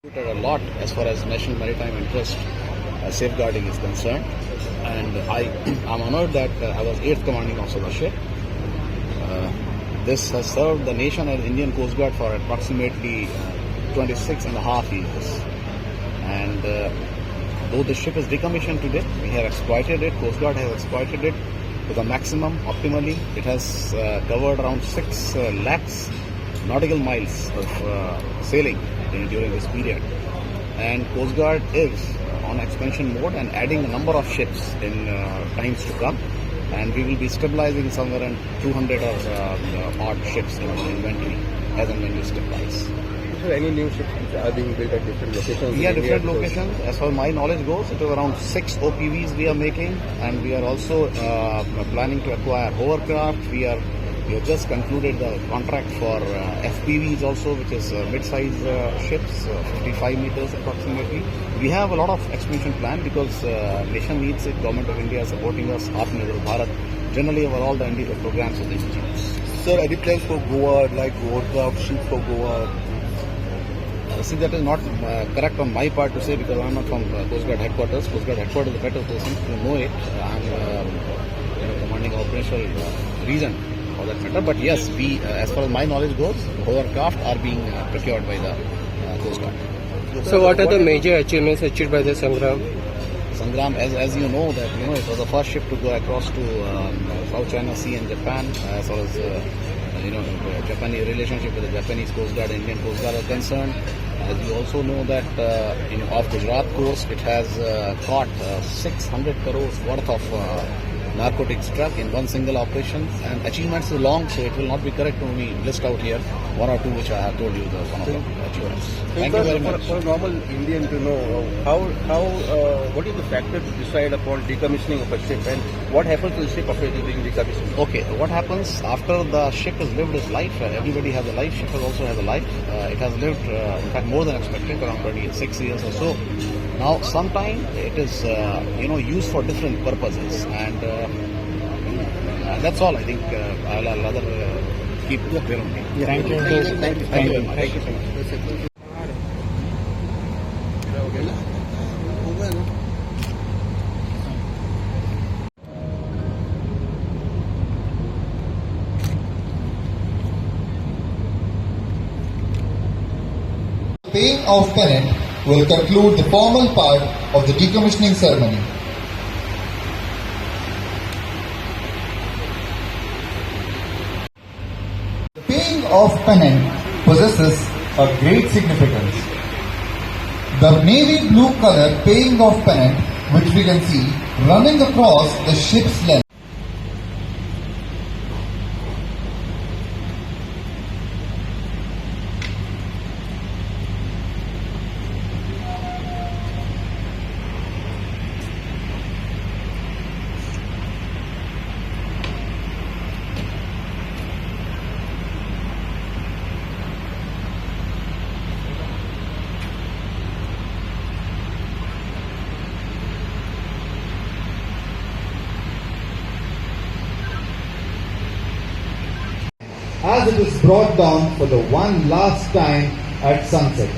A lot as far as national maritime interest safeguarding is concerned, and I'm honored that I was 8th commanding officer of the ship. This has served the nation as Indian Coast Guard for approximately 26 and a half years, and though the ship is decommissioned today, we have exploited it. Coast Guard has exploited it to the maximum, optimally. It has covered around 6 lakhs nautical miles of sailing during this period, and Coast Guard is on expansion mode and adding a number of ships in times to come, and we will be stabilizing somewhere in 200 or odd ships in our inventory as and when we stabilize. Is there any new ships which are being built at different locations? Yeah, different locations. As far as my knowledge goes, it is around 6 OPVs we are making, and we are also planning to acquire hovercraft. We have just concluded the contract for FPVs also, which is mid-size ships, 55 meters approximately. We have a lot of expansion plan because nation needs it. Government of India is supporting us. Atmanirbhar Bharat. Generally, over all the India programs of the institutes. Sir, any plans for Goa, like hovercraft ships for Goa? See, that is not correct on my part to say because I am not from Coast Guard headquarters. Coast Guard headquarters is a better person to know it. I am commanding operational reason for that matter. But yes, we, as far as my knowledge goes, hovercraft are being procured by the Coast Guard. So, what are the major achievements achieved by the Sangram? Sangram, as you know, that it was the first ship to go across to South China Sea and Japan, as far as Japanese relationship with the Japanese Coast Guard and Indian Coast Guard are concerned. As you also know that off Gujarat coast, it has caught 600 crores worth of narcotics truck in one single operation, and achievements are long, so it will not be correct to only list out here one or two which I have told you the one of the achievements. Thank you very much. For a normal Indian to know, what is the factor to decide upon decommissioning of a ship, and what happens to the ship after being decommissioned? Okay, what happens after the ship has lived its life? Everybody has a life. Ship has also has a life. It has lived, in fact, more than expected, around 26 years or so. Now, sometime it is used for different purposes, and that's all. I think I'll rather keep it clear on me. Yeah. Thank you. Thank you very much. Thank you so much. Paying of pennant will conclude the formal part of the decommissioning ceremony. The paying of pennant possesses a great significance. The navy blue color paying of pennant, which we can see running across the ship's length, as it is brought down for the one last time at sunset.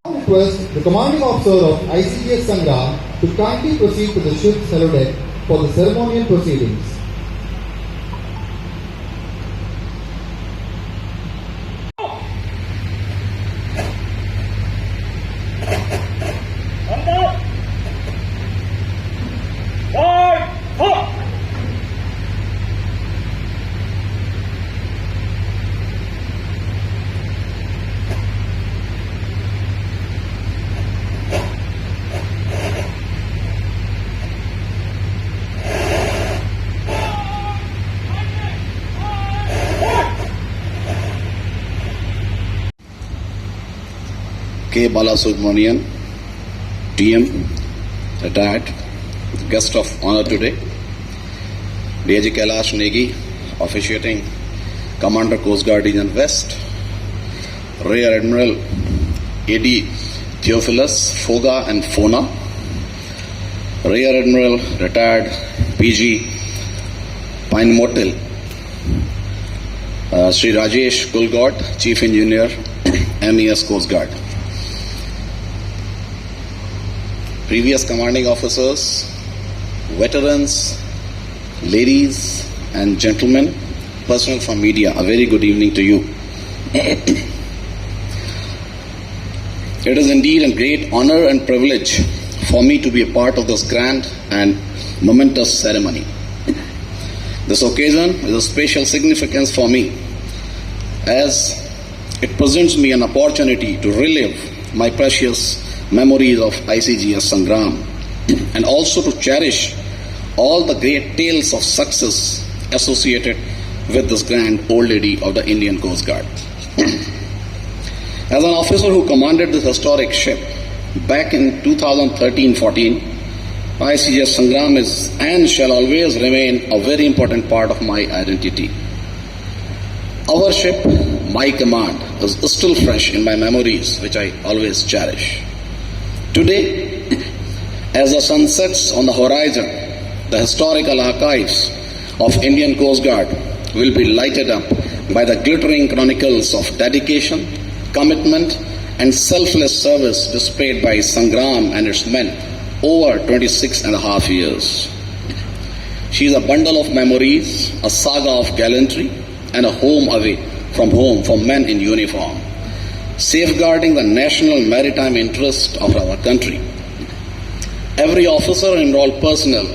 I request the commanding officer of ICS Sangram to kindly proceed to the ship's hello deck for the ceremonial proceedings. K. Balasubramanian, TM, retired, guest of honor today. DG Kailash Negi, officiating, Commander Coast Guard Region West. Rear Admiral A.D. Theophilus, Foga and Fona. Rear Admiral, retired, PG, Pine Motel. Sri Rajesh Kulgod, Chief Engineer, MES Coast Guard. Previous commanding officers, veterans, ladies and gentlemen, personnel from media, a very good evening to you. It is indeed a great honor and privilege for me to be a part of this grand and momentous ceremony. This occasion is of special significance for me as it presents me an opportunity to relive my precious memories of ICGS Sangram and also to cherish all the great tales of success associated with this grand old lady of the Indian Coast Guard. As an officer who commanded this historic ship back in 2013-14, ICGS Sangram is and shall always remain a very important part of my identity. Our ship, my command, is still fresh in my memories, which I always cherish. Today, as the sun sets on the horizon, the historical archives of Indian Coast Guard will be lighted up by the glittering chronicles of dedication, commitment, and selfless service displayed by Sangram and its men over 26 and a half years. She is a bundle of memories, a saga of gallantry, and a home away from home for men in uniform, safeguarding the national maritime interest of our country. Every officer and enrolled personnel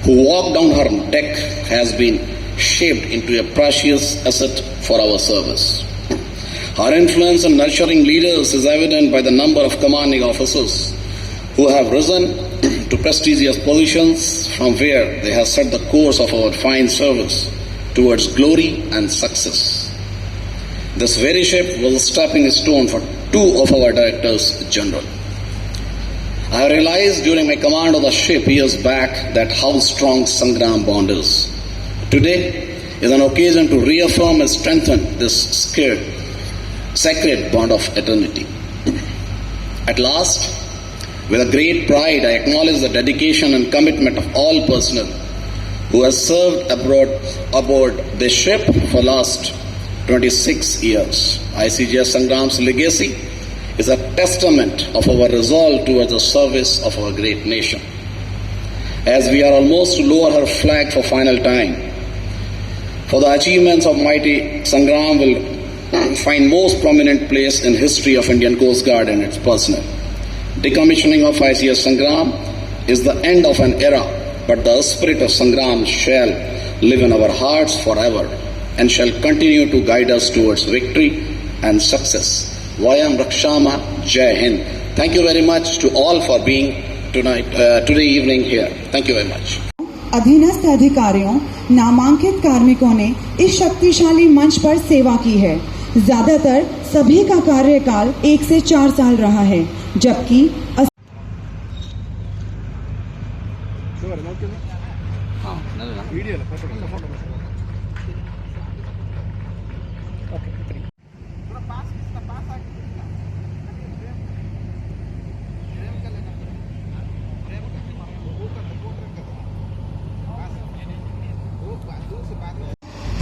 who walked down her deck has been shaped into a precious asset for our service. Her influence in nurturing leaders is evident by the number of commanding officers who have risen to prestigious positions from where they have set the course of our fine service towards glory and success. This very ship was a stepping stone for two of our directors general. I realized during my command of the ship years back that how strong Sangram bond is. Today is an occasion to reaffirm and strengthen this sacred bond of eternity. At last, with a great pride, I acknowledge the dedication and commitment of all personnel who have served aboard this ship for last 26 years. ICGS Sangram's legacy is a testament of our resolve towards the service of our great nation. As we are almost to lower her flag for final time, for the achievements of mighty Sangram will find most prominent place in history of Indian Coast Guard and its personnel. Decommissioning of ICGS Sangram is the end of an era, but the spirit of Sangram shall live in our hearts forever and shall continue to guide us towards victory and success. Vayam Rakshama Jai Hind. Thank you very much to all for being today evening here. Thank you very much. अधीनस्थ अधिकारियों, नामांकित कार्मिकों ने इस शक्तिशाली मंच पर सेवा की है। ज्यादातर सभी का कार्यकाल 1 से 4 साल रहा है, जबकि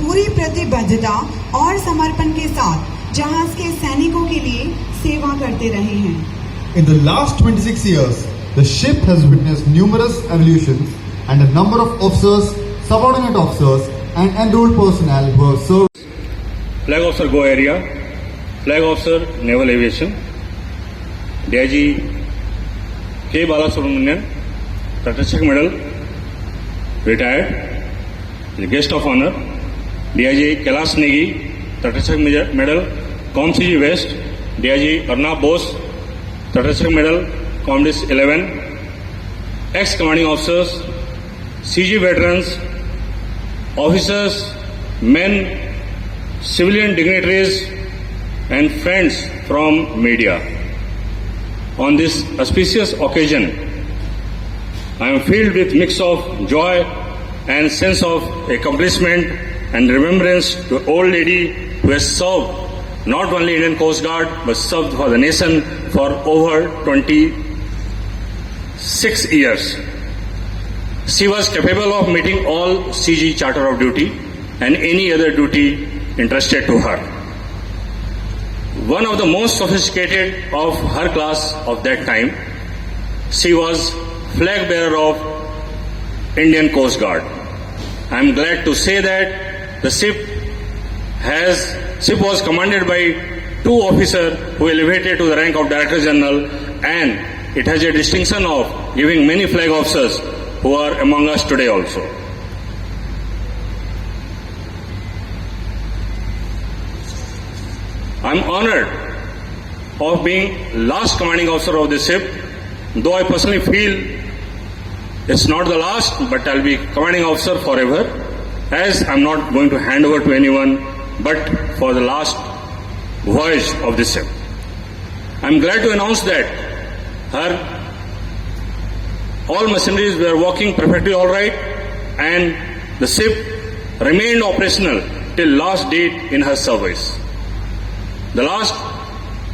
पूरी प्रतिबद्धता और समर्पण के साथ जहाज के सैनिकों के लिए सेवा करते रहे हैं। In the last 26 years, the ship has witnessed numerous evolutions and a number of officers, subordinate officers and enrolled personnel who have served. Flag Officer Go Area, Flag Officer Naval Aviation, DIG K. Balasubramanian, Tatachak Medal, retired, the Guest of Honor, DIG Kailash Negi, Tatachak Medal, ComCG West, DIG Arnab Bose, Tatachak Medal, Comdis 11, ex-commanding officers, CG veterans, officers, men, civilian dignitaries, and friends from media. On this auspicious occasion, I am filled with mix of joy and sense of accomplishment and remembrance to an old lady who has served not only Indian Coast Guard but served for the nation for over 26 years. She was capable of meeting all CG Charter of Duty and any other duty entrusted to her. One of the most sophisticated of her class of that time, she was flag bearer of Indian Coast Guard. I am glad to say that the ship was commanded by 2 officers who elevated to the rank of Director General, and it has a distinction of giving many flag officers who are among us today also. I am honored of being last commanding officer of this ship, though I personally feel it's not the last, but I'll be commanding officer forever, as I'm not going to hand over to anyone but for the last voyage of this ship. I'm glad to announce that all machineries were working perfectly all right, and the ship remained operational till last date in her service. The last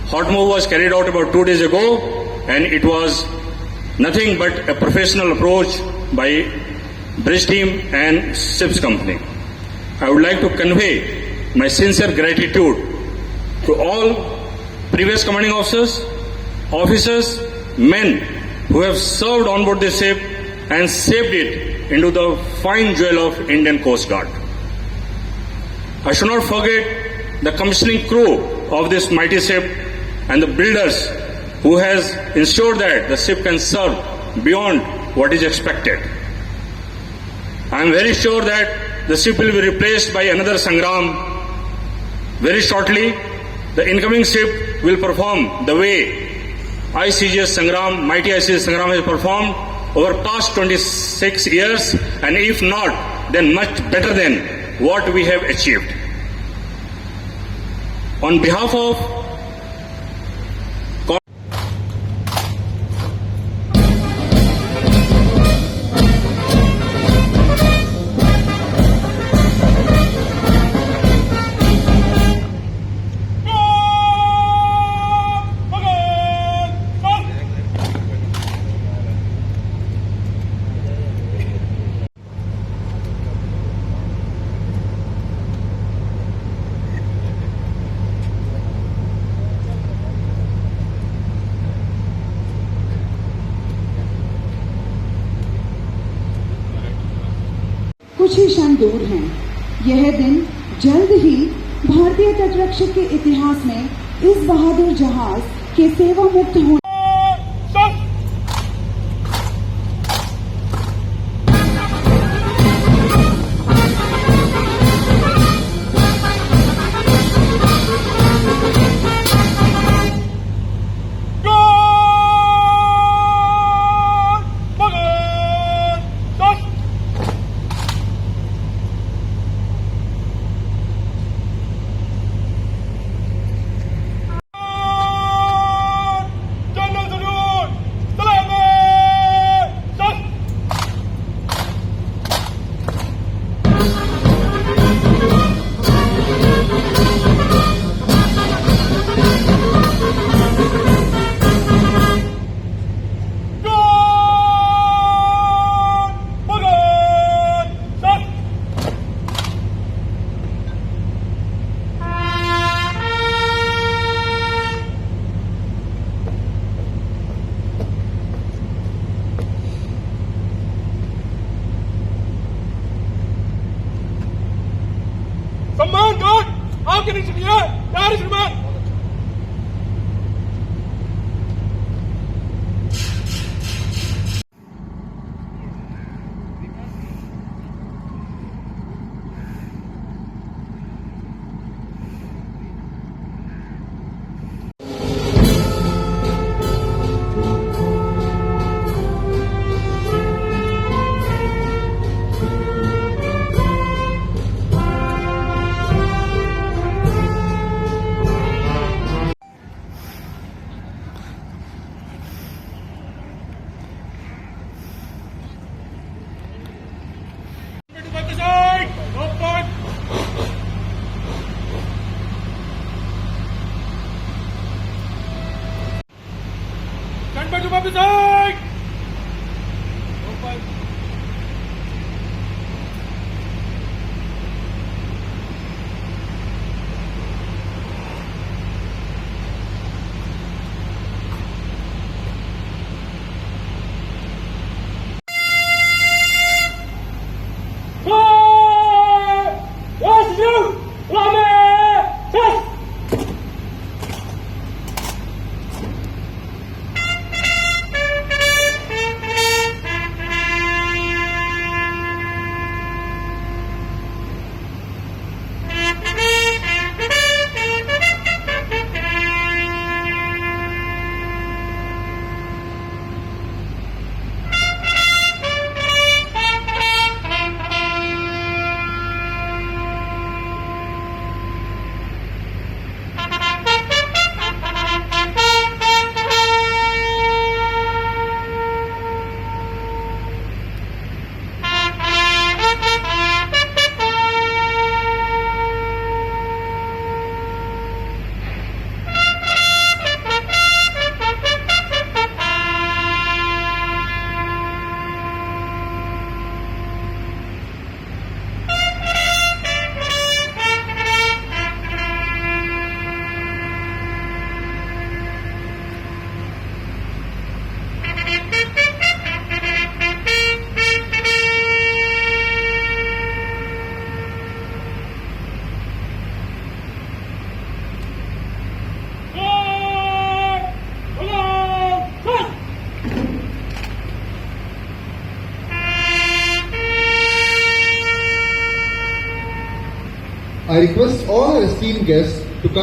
hot move was carried out about 2 days ago, and it was nothing but a professional approach by bridge team and ship's company. I would like to convey my sincere gratitude to all previous commanding officers, men who have served on board this ship and shaped it into the fine jewel of Indian Coast Guard. I should not forget the commissioning crew of this mighty ship and the builders who has ensured that the ship can serve beyond what is expected. I am very sure that the ship will be replaced by another Sangram very shortly. The incoming ship will perform the way ICGS Sangram, mighty ICGS Sangram has performed over past 26 years, and if not, then much better than what we have achieved. On behalf of कुछ ही क्षण दूर हैं। यह दिन जल्द ही भारतीय तटरक्षक के इतिहास में इस बहादुर जहाज के सेवा मुक्त होने सम्मान गार्ड आपके नीचे दिया है श्रीमान। Stand by to side. Open. I request all our esteemed guests